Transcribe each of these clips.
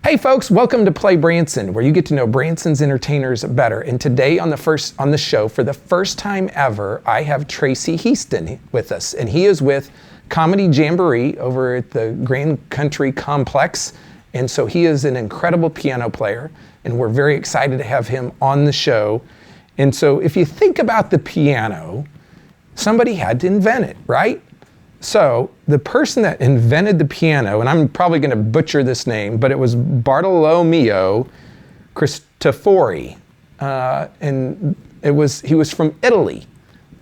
Hey folks, welcome to PlayBranson, where you get to know Branson's entertainers better. And today on the show, for the first time ever, I have Tracy Heaston with us, and he is with Comedy Jamboree over at the Grand Country Complex. And so he is an incredible piano player, and we're very excited to have him on the show. And so if you think about the piano, somebody had to invent it, right? So the person that invented the piano, and I'm probably going to butcher this name, but it was Bartolomeo Cristofori, and he was from Italy,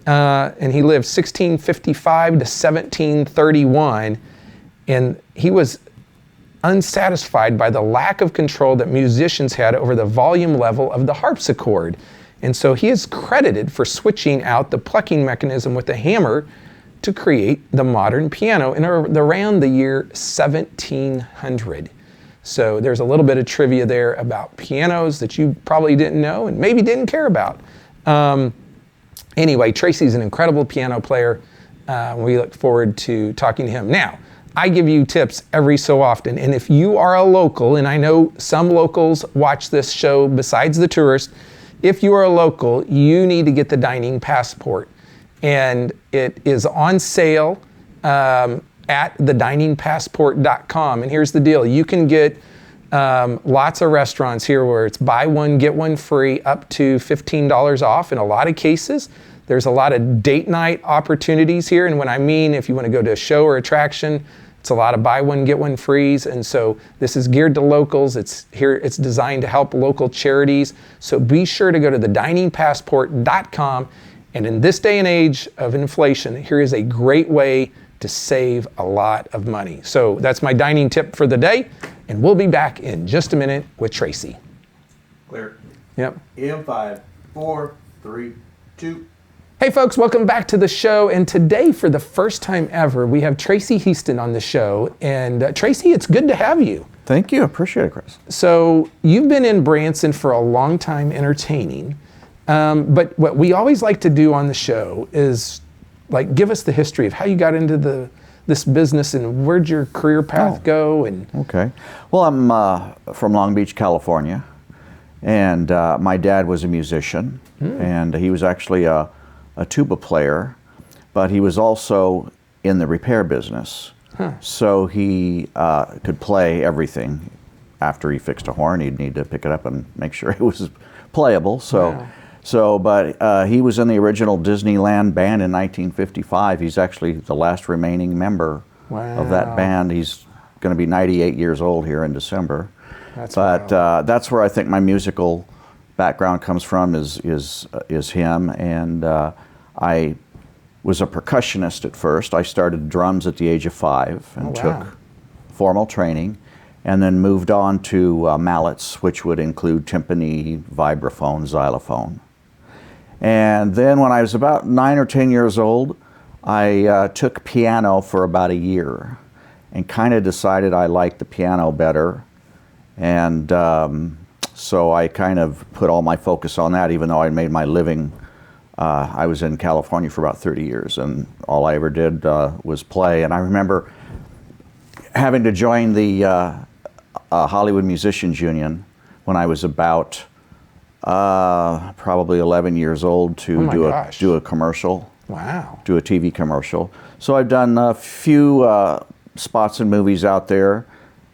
and he lived 1655 to 1731, and he was unsatisfied by the lack of control that musicians had over the volume level of the harpsichord, and so he is credited for switching out the plucking mechanism with a hammer to create the modern piano in around the year 1700. So there's a little bit of trivia there about pianos that you probably didn't know and maybe didn't care about. Anyway, Tracy's an incredible piano player. We look forward to talking to him. Now, I give you tips every so often, and if you are a local, and I know some locals watch this show besides the tourists, if you are a local, you need to get the dining passport. And it is on sale at thediningpassport.com. And here's the deal. You can get lots of restaurants here where it's buy one, get one free, up to $15 off in a lot of cases. There's a lot of date night opportunities here. And when I mean if you want to go to a show or attraction, it's a lot of buy one, get one frees. And so this is geared to locals. It's designed to help local charities. So be sure to go to thediningpassport.com. And in this day and age of inflation, here is a great way to save a lot of money. So that's my dining tip for the day, and we'll be back in just a minute with Tracy. Clear. Yep. In 5, 4, 3, 2. Hey folks, welcome back to the show. And today, for the first time ever, we have Tracy Heaston on the show. And Tracy, it's good to have you. Thank you. Appreciate it, Chris. So you've been in Branson for a long time entertaining. But what we always like to do on the show is like give us the history of how you got into this business and where'd your career path go. And okay, well, I'm from Long Beach, California, and my dad was a musician, and he was actually a tuba player, but he was also in the repair business. So he could play everything. After he fixed a horn, he'd need to pick it up and make sure it was playable. But he was in the original Disneyland band in 1955. He's actually the last remaining member of that band. He's going to be 98 years old here in December. That's where I think my musical background comes from is him. And I was a percussionist at first. I started drums at the age of 5 and took formal training, and then moved on to mallets, which would include timpani, vibraphone, xylophone. And then when I was about 9 or 10 years old, I took piano for about a year and kind of decided I liked the piano better. And so I kind of put all my focus on that, even though I made my living. I was in California for about 30 years, and all I ever did was play. And I remember having to join the Hollywood Musicians Union when I was about probably 11 years old to do a commercial. Wow. Do a TV commercial. So I've done a few spots and movies out there,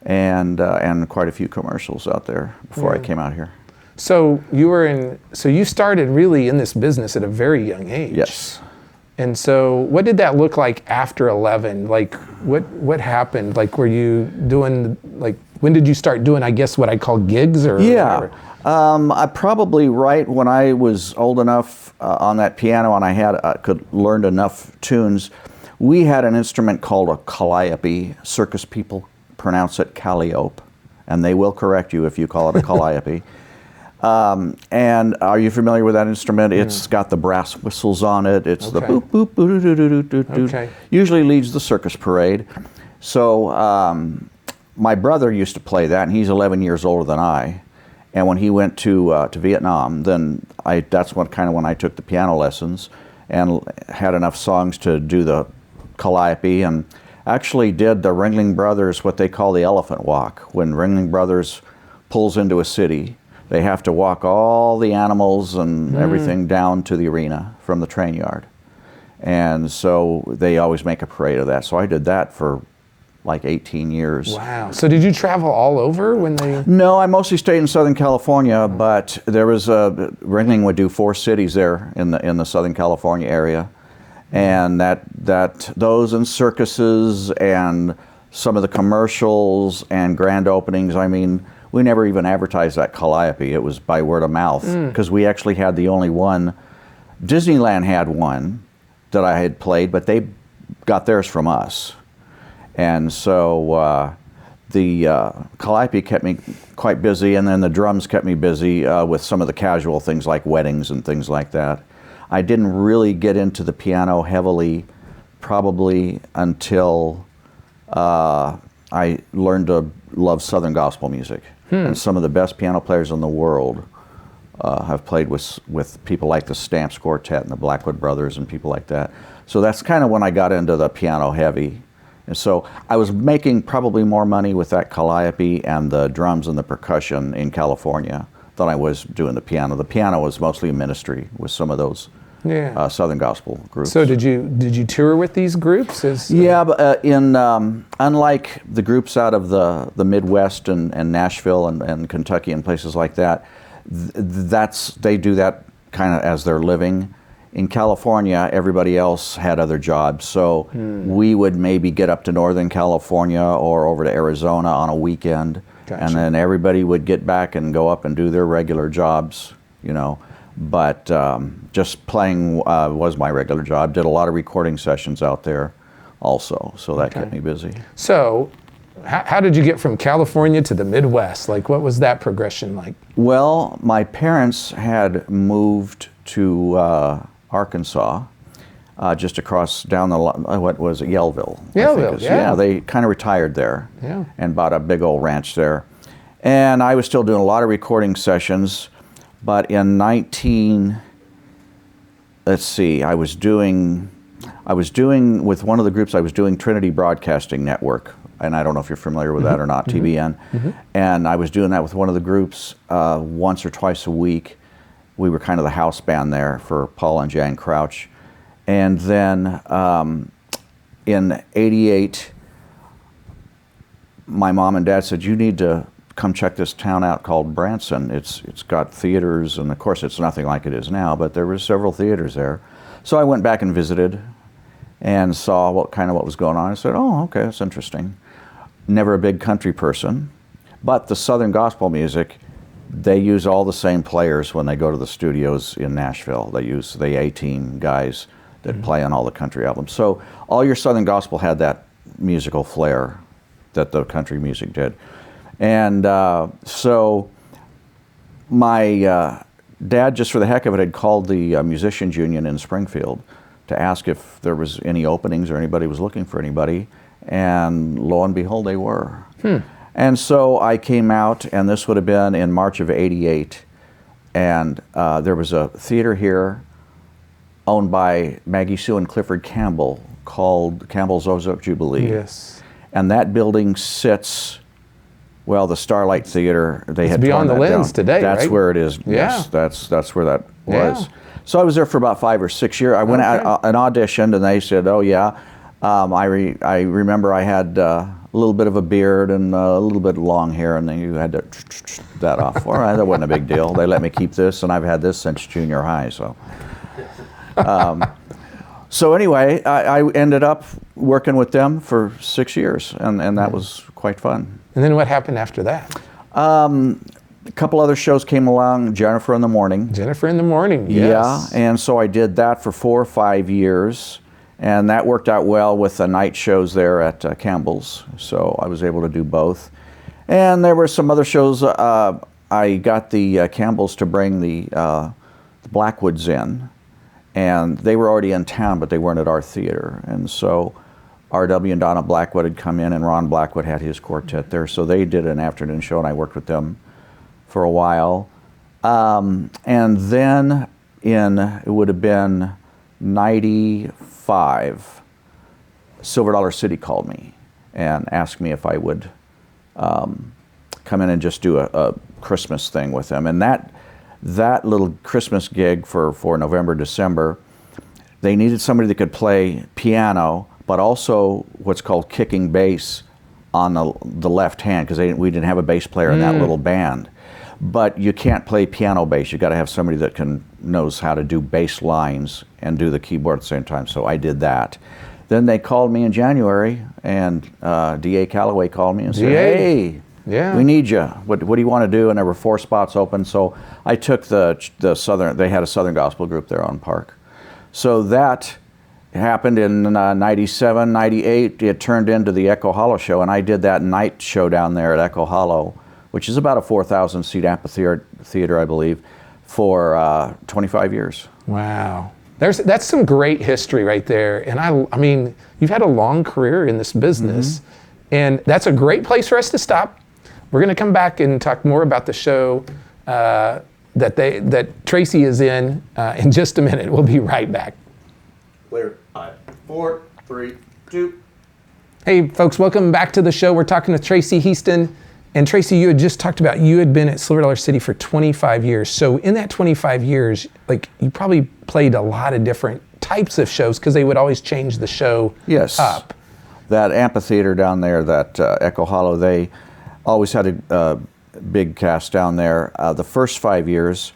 and quite a few commercials out there before I came out here. So you started really in this business at a very young age. Yes. And so what did that look like after 11? Like what happened? Like were you doing, like when did you start doing, I guess, what I call gigs or whatever? I probably right when I was old enough on that piano and I could learn enough tunes. We had an instrument called a calliope. Circus people pronounce it calliope, and they will correct you if you call it a calliope. And are you familiar with that instrument? It's got the brass whistles on it. It's the boop, boop, boop, doo, doo, doo, doo, doo. Usually leads the circus parade. So my brother used to play that, and he's 11 years older than I. And when he went to Vietnam, then that's when I took the piano lessons and had enough songs to do the calliope. And actually did the Ringling Brothers, what they call the elephant walk. When Ringling Brothers pulls into a city, they have to walk all the animals and everything down to the arena from the train yard. And so they always make a parade of that. So I did that for like 18 years. Wow. So did you travel all over when they... No, I mostly stayed in Southern California, but there was Ringling would do 4 cities there in the Southern California area. And those and circuses and some of the commercials and grand openings, I mean, we never even advertised that Calliope. It was by word of mouth, because we actually had the only one. Disneyland had one that I had played, but they got theirs from us. And so the Calliope kept me quite busy, and then the drums kept me busy with some of the casual things like weddings and things like that. I didn't really get into the piano heavily probably until I learned to love Southern gospel music. And some of the best piano players in the world have played with people like the Stamps Quartet and the Blackwood Brothers and people like that. So that's kind of when I got into the piano heavy. And so I was making probably more money with that Calliope and the drums and the percussion in California than I was doing the piano. The piano was mostly a ministry with some of those Southern gospel groups. So did you tour with these groups? Yeah, but unlike the groups out of the Midwest and Nashville and Kentucky and places like that, they do that kind of as their living. In California, everybody else had other jobs, so we would maybe get up to Northern California or over to Arizona on a weekend, and then everybody would get back and go up and do their regular jobs, you know. But just playing was my regular job. Did a lot of recording sessions out there also, so that kept me busy. So how did you get from California to the Midwest? Like, what was that progression like? Well, my parents had moved to Arkansas, just across down the what was it, Yellville? Yellville, yeah. They kind of retired there and bought a big old ranch there. And I was still doing a lot of recording sessions, but in I was doing with one of the groups, I was doing Trinity Broadcasting Network, and I don't know if you're familiar with that or not, TBN. And I was doing that with one of the groups once or twice a week. We were kind of the house band there for Paul and Jan Crouch. And then in '88, my mom and dad said, you need to come check this town out called Branson. It's got theaters, and of course it's nothing like it is now, but there were several theaters there. So I went back and visited and saw what was going on. I said, oh, okay, that's interesting. Never a big country person, but the Southern gospel music, they use all the same players when they go to the studios in Nashville. They use the A-team guys that play on all the country albums. So all your Southern gospel had that musical flair that the country music did. And so my dad, just for the heck of it, had called the musicians union in Springfield to ask if there was any openings or anybody was looking for anybody. And lo and behold, they were. And so I came out, and this would have been in March of '88. And there was a theater here owned by Maggie Sue and Clifford Campbell called Campbell's Ozark Jubilee. Yes. And that building sits, well, the Starlight Theater, they had beyond torn the that lens down. today, That's right? where it is. Yeah. Yes, that's where that was. So I was there for about 5 or 6 years. I went out and auditioned, and they said, oh, yeah. I remember I had a little bit of a beard and a little bit of long hair, and then you had to that off. All right, that wasn't a big deal. They let me keep this, and I've had this since junior high. So, so anyway, I ended up working with them for 6 years, and that was quite fun. And then what happened after that? A couple other shows came along, Jennifer in the Morning. Jennifer in the Morning, yes. Yeah, and so I did that for 4 or 5 years. And that worked out well with the night shows there at Campbell's, so I was able to do both. And there were some other shows. I got the Campbell's to bring the Blackwoods in, and they were already in town, but they weren't at our theater. And so R.W. and Donna Blackwood had come in, and Ron Blackwood had his quartet there, so they did an afternoon show, and I worked with them for a while. And then it would have been '95, Silver Dollar City called me and asked me if I would come in and just do a Christmas thing with them. And that little Christmas gig for November, December, they needed somebody that could play piano, but also what's called kicking bass on the left hand, because we didn't have a bass player in that little band. But you can't play piano bass. You got to have somebody that knows how to do bass lines and do the keyboard at the same time. So I did that. Then they called me in January, and D.A. Calloway called me and said, "Hey, yeah, we need you. What do you want to do?" And there were 4 spots open. So I took the Southern. They had a Southern Gospel group there on Park. So that happened in 97, 98. It turned into the Echo Hollow show, and I did that night show down there at Echo Hollow, which is about a 4,000 seat amphitheater, I believe, for 25 years. Wow. That's some great history right there. And I mean, you've had a long career in this business, and that's a great place for us to stop. We're going to come back and talk more about the show that Tracy is in just a minute. We'll be right back. Clear. 5, 4, 3, 2. Hey, folks, welcome back to the show. We're talking with Tracy Heaston. And Tracy, you had just talked about you had been at Silver Dollar City for 25 years. So in that 25 years, like, you probably played a lot of different types of shows, because they would always change the show up. That amphitheater down there, that Echo Hollow, they always had a big cast down there. The first 5 years,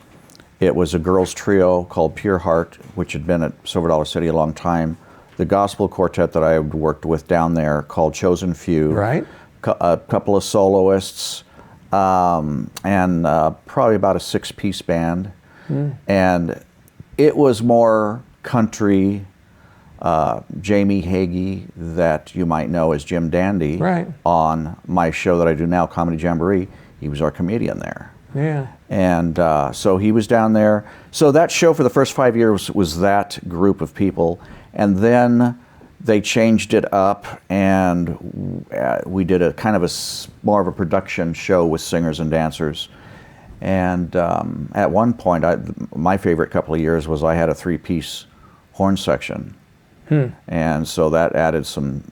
it was a girls trio called Pure Heart, which had been at Silver Dollar City a long time. The gospel quartet that I had worked with down there called Chosen Few. Right. A couple of soloists, and probably about a 6-piece band. And it was more country. Jamie Hagee, that you might know as Jim Dandy, on my show that I do now, Comedy Jamboree, he was our comedian there. Yeah. And so he was down there. So that show for the first 5 years was that group of people. And then they changed it up, and we did a kind of more of a production show with singers and dancers. And at one point, my favorite couple of years was I had a 3-piece horn section. And so that added some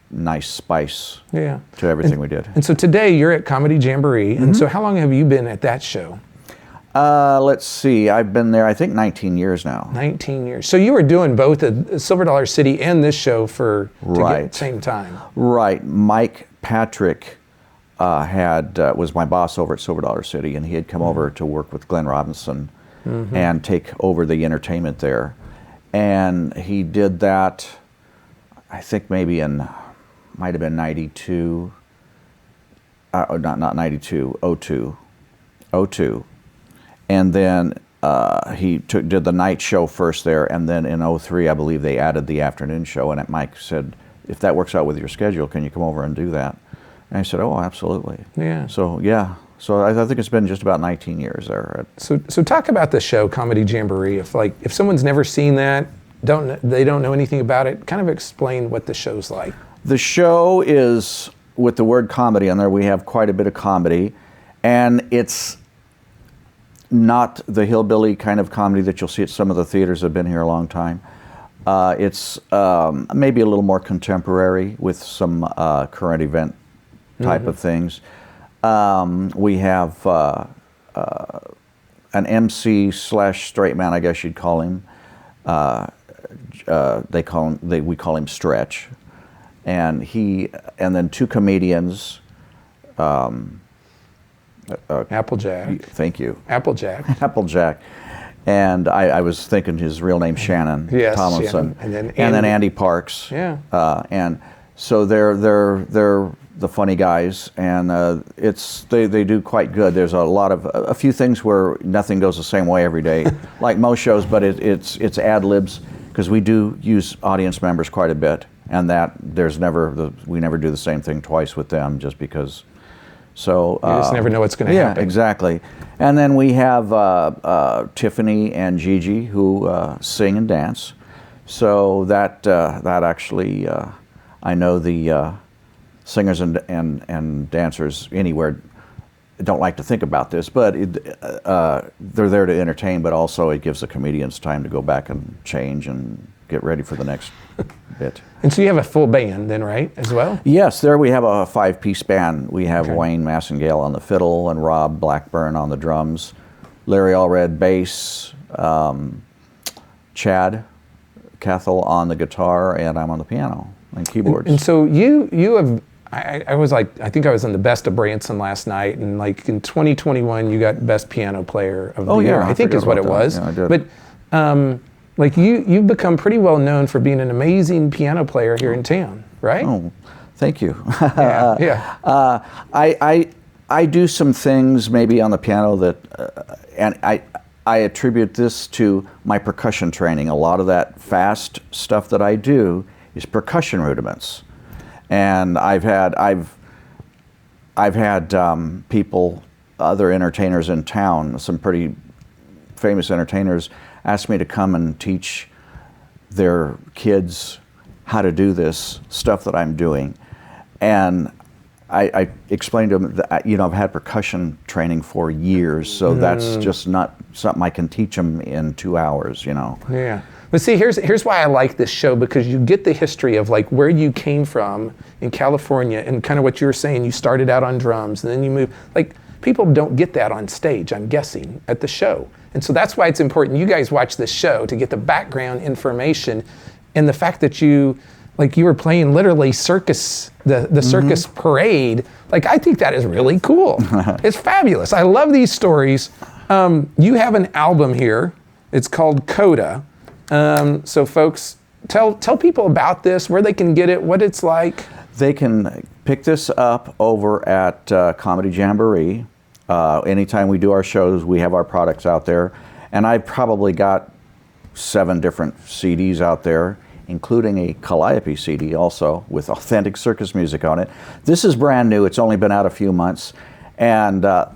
nice spice to everything we did. And so today you're at Comedy Jamboree. And so how long have you been at that show? Let's see, I've been there, I think, 19 years now. 19 years. So you were doing both at Silver Dollar City and this show at the same time. Right. Mike Patrick was my boss over at Silver Dollar City, and he had come over to work with Glenn Robinson and take over the entertainment there. And he did that, I think maybe might have been 92, not 92, 02. And then he did the night show first there, and then in 03, I believe they added the afternoon show, and Mike said, "If that works out with your schedule, can you come over and do that?" And I said, "Oh, absolutely." Yeah. So I think it's been just about 19 years there. So talk about the show, Comedy Jamboree. If someone's never seen that, they don't know anything about it, kind of explain what the show's like. The show is, with the word comedy on there, we have quite a bit of comedy, and it's not the hillbilly kind of comedy that you'll see at some of the theaters that have been here a long time. It's maybe a little more contemporary with some current event type of things. We have an MC / straight man, I guess you'd call him. We call him Stretch, and then 2 comedians. Applejack. Thank you. Applejack. Applejack. And I was thinking his real name, Shannon Tomlinson. Shannon. And then Andy Parks. Yeah. And so they're the funny guys, and they do quite good. There's a few things where nothing goes the same way every day, like most shows, but it's ad libs, because we do use audience members quite a bit, and we never do the same thing twice with them, just because. So you just never know what's going to happen. Yeah, exactly. And then we have Tiffany and Gigi, who sing and dance. So that actually, I know the singers and dancers anywhere don't like to think about this, but they're there to entertain, but also it gives the comedians time to go back and change and get ready for the next bit. And so you have a full band then, right, as well? Yes, there we have a 5-piece band. We have Wayne Massengale on the fiddle and Rob Blackburn on the drums, Larry Allred bass, Chad Cathell on the guitar, and I'm on the piano and keyboards. And so you have, I was like, I think I was on the Best of Branson last night, and like in 2021 you got Best Piano Player of the Year, I think is what it was. Yeah, I did. But like you've become pretty well known for being an amazing piano player here in town, right? Oh, thank you. Yeah. I do some things maybe on the piano that, and I attribute this to my percussion training. A lot of that fast stuff that I do is percussion rudiments, and I've had people, other entertainers in town, some pretty famous entertainers, ask me to come and teach their kids how to do this stuff that I'm doing, and I explained to them that, I've had percussion training for years, so that's just not something I can teach them in 2 hours, Yeah. But see, here's why I like this show, because you get the history of like where you came from in California and kind of what you were saying. You started out on drums and then you moved. Like, people don't get that on stage, I'm guessing, at the show. And so that's why it's important you guys watch this show to get the background information, and the fact that you were playing literally circus, the circus parade. Like, I think that is really cool. It's fabulous. I love these stories. You have an album here. It's called Coda. So folks, tell people about this, where they can get it, what it's like. They can pick this up over at Comedy Jamboree. Anytime we do our shows, we have our products out there. And I've probably got 7 different CDs out there, including a Calliope CD also with authentic circus music on it. This is brand new. It's only been out a few months. And a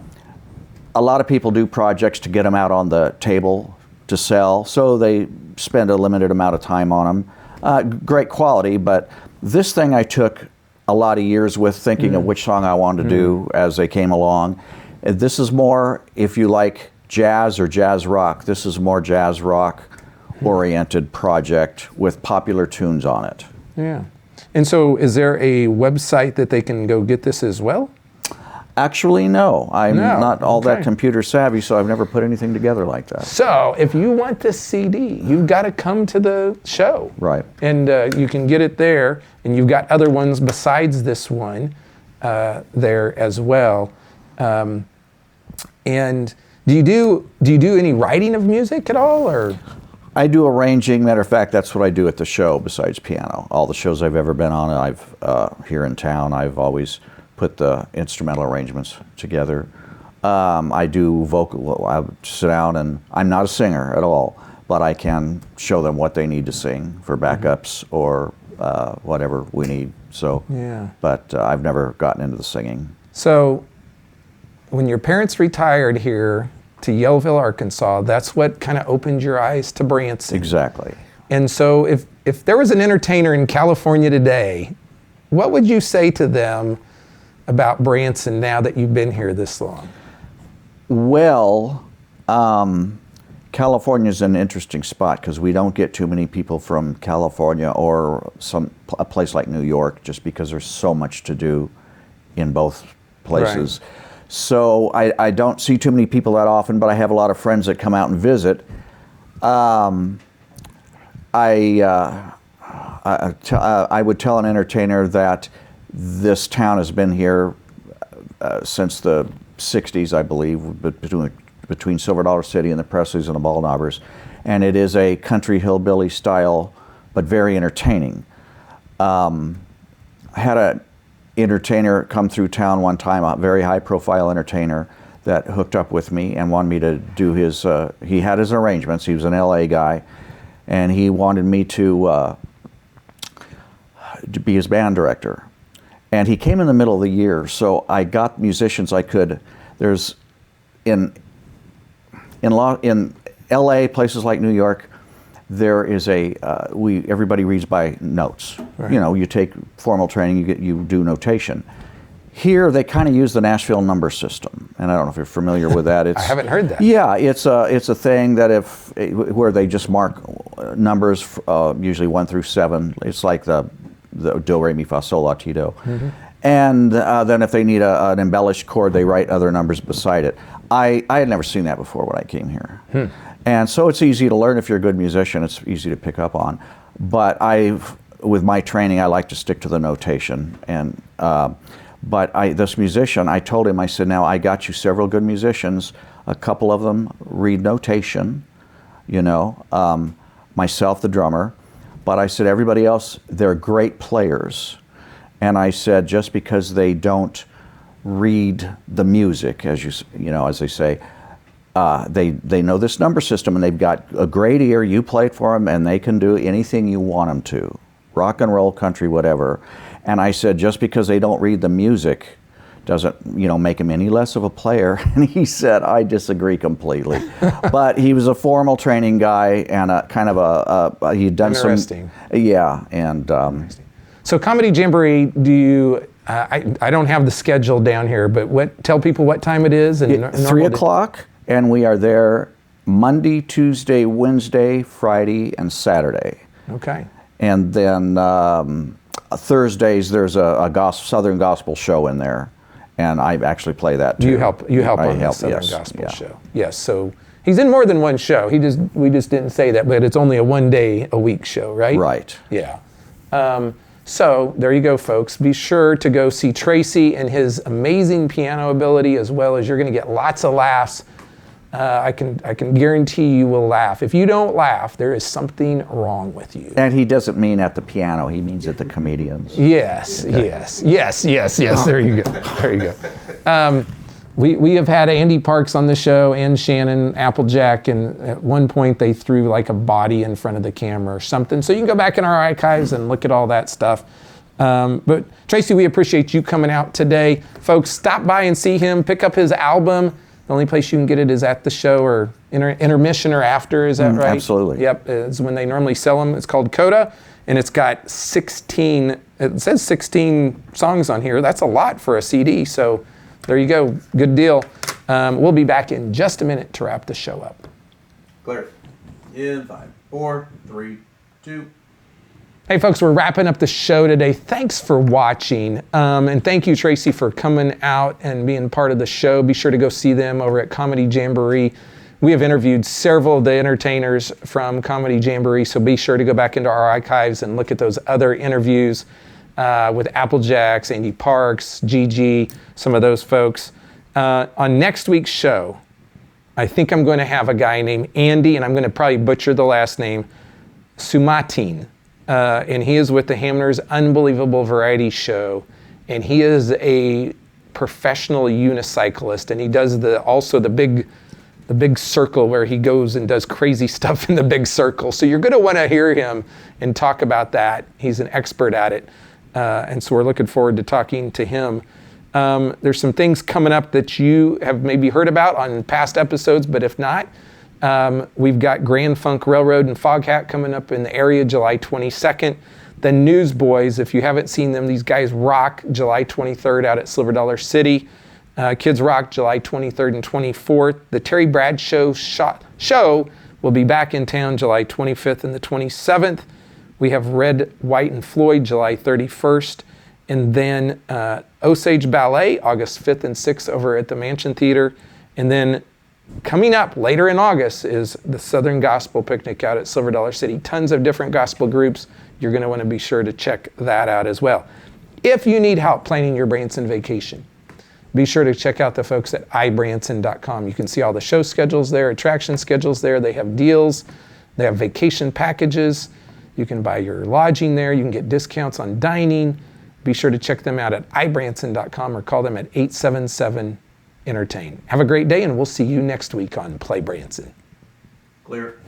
lot of people do projects to get them out on the table to sell, so they spend a limited amount of time on them. Great quality, but this thing I took a lot of years with thinking of which song I wanted to do as they came along. This is more, if you like jazz or jazz rock, this is more jazz rock oriented project with popular tunes on it. Yeah. And so is there a website that they can go get this as well? Actually, no. I'm not all that Okay. computer savvy, so I've never put anything together like that. So if you want this CD, you've got to come to the show. Right. And you can get it there, and you've got other ones besides this one there as well. And do you do any writing of music at all, or? I do arranging. Matter of fact, that's what I do at the show besides piano. All the shows I've ever been on, here in town, I've always put the instrumental arrangements together. I do vocal. I sit down, and I'm not a singer at all, but I can show them what they need to sing for backups or whatever we need. So, Yeah. But I've never gotten into the singing. So when your parents retired here to Yellville, Arkansas, that's what kind of opened your eyes to Branson. Exactly. And so if there was an entertainer in California today, what would you say to them about Branson now that you've been here this long? Well, California's an interesting spot because we don't get too many people from California or a place like New York, just because there's so much to do in both places. Right. So I don't see too many people that often, but I have a lot of friends that come out and visit. I would tell an entertainer that this town has been here since the 60s, I believe, between Silver Dollar City and the Presleys and the Ballknobbers, and it is a country hillbilly style, but very entertaining. I had an entertainer come through town one time, a very high-profile entertainer that hooked up with me and wanted me to do his. He had his arrangements. He was an LA guy, and he wanted me to be his band director. And he came in the middle of the year, so I got musicians I could. There's in LA, places like New York, there is everybody reads by notes. Right. You know, you take formal training, you do notation. Here they kind of use the Nashville number system, and I don't know if you're familiar with that. I haven't heard that. Yeah, it's a thing that where they just mark numbers, usually 1 through 7. It's like the do, re, mi, fa, sol, la, ti, do. And then if they need an embellished chord, they write other numbers beside it. I had never seen that before when I came here. And so it's easy to learn if you're a good musician. It's easy to pick up on. But with my training, I like to stick to the notation. And but this musician, I told him, I said, now I got you several good musicians. A couple of them read notation, you know, myself, the drummer. But I said, everybody else, they're great players. And I said, just because they don't read the music, as as they say, they know this number system, and they've got a great ear. You play it for them, and they can do anything you want them to, rock and roll, country, whatever. And I said, just because they don't read the music doesn't, make them any less of a player. And he said, I disagree completely. But he was a formal training guy and a kind of he'd done Interesting. Yeah, and. So Comedy Jamboree, do you? I don't have the schedule down here, but tell people what time it is. And 3 o'clock, and we are there Monday, Tuesday, Wednesday, Friday, and Saturday. Okay. And then Thursdays there's a Southern gospel show in there, and I actually play that too. You help on the Southern Gospel show. Yes. So he's in more than one show. We just didn't say that, but it's only a 1 day a week show, right? Right. Yeah. So there you go, folks. Be sure to go see Tracy and his amazing piano ability, as well as you're going to get lots of laughs. I can guarantee you will laugh. If you don't laugh, there is something wrong with you. And he doesn't mean at the piano; he means at the comedians. Yes. There you go. We have had Andy Parks on the show and Shannon Applejack, and at one point they threw like a body in front of the camera or something. So you can go back in our archives and look at all that stuff. But Tracy, we appreciate you coming out today. Folks, stop by and see him, pick up his album. The only place you can get it is at the show or intermission or after, is that right? Absolutely. Yep, it's when they normally sell them. It's called Coda, and it's got 16 songs on here. That's a lot for a CD, so there you go. Good deal. We'll be back in just a minute to wrap the show up. Clear. In 5, 4, 3, 2. Hey folks, we're wrapping up the show today. Thanks for watching. And thank you, Tracy, for coming out and being part of the show. Be sure to go see them over at Comedy Jamboree. We have interviewed several of the entertainers from Comedy Jamboree, so be sure to go back into our archives and look at those other interviews with Applejacks, Andy Parks, Gigi, some of those folks. On next week's show, I think I'm going to have a guy named Andy, and I'm going to probably butcher the last name, Sumatin. And he is with the Hamner's Unbelievable Variety Show, and he is a professional unicyclist, and he does also the big circle where he goes and does crazy stuff in the big circle. So you're going to want to hear him and talk about that. He's an expert at it, and so we're looking forward to talking to him. There's some things coming up that you have maybe heard about on past episodes, but if not, we've got Grand Funk Railroad and Foghat coming up in the area July 22nd. The Newsboys, if you haven't seen them, these guys rock July 23rd out at Silver Dollar City. Kids Rock July 23rd and 24th. The Terry Bradshaw show will be back in town July 25th and the 27th. We have Red, White, and Floyd July 31st. And then Osage Ballet August 5th and 6th over at the Mansion Theater. And then coming up later in August is the Southern Gospel Picnic out at Silver Dollar City. Tons of different gospel groups. You're going to want to be sure to check that out as well. If you need help planning your Branson vacation, be sure to check out the folks at ibranson.com. You can see all the show schedules there, attraction schedules there. They have deals. They have vacation packages. You can buy your lodging there. You can get discounts on dining. Be sure to check them out at ibranson.com or call them at 877-ENTERTAIN. Have a great day, and we'll see you next week on Play Branson. Clear.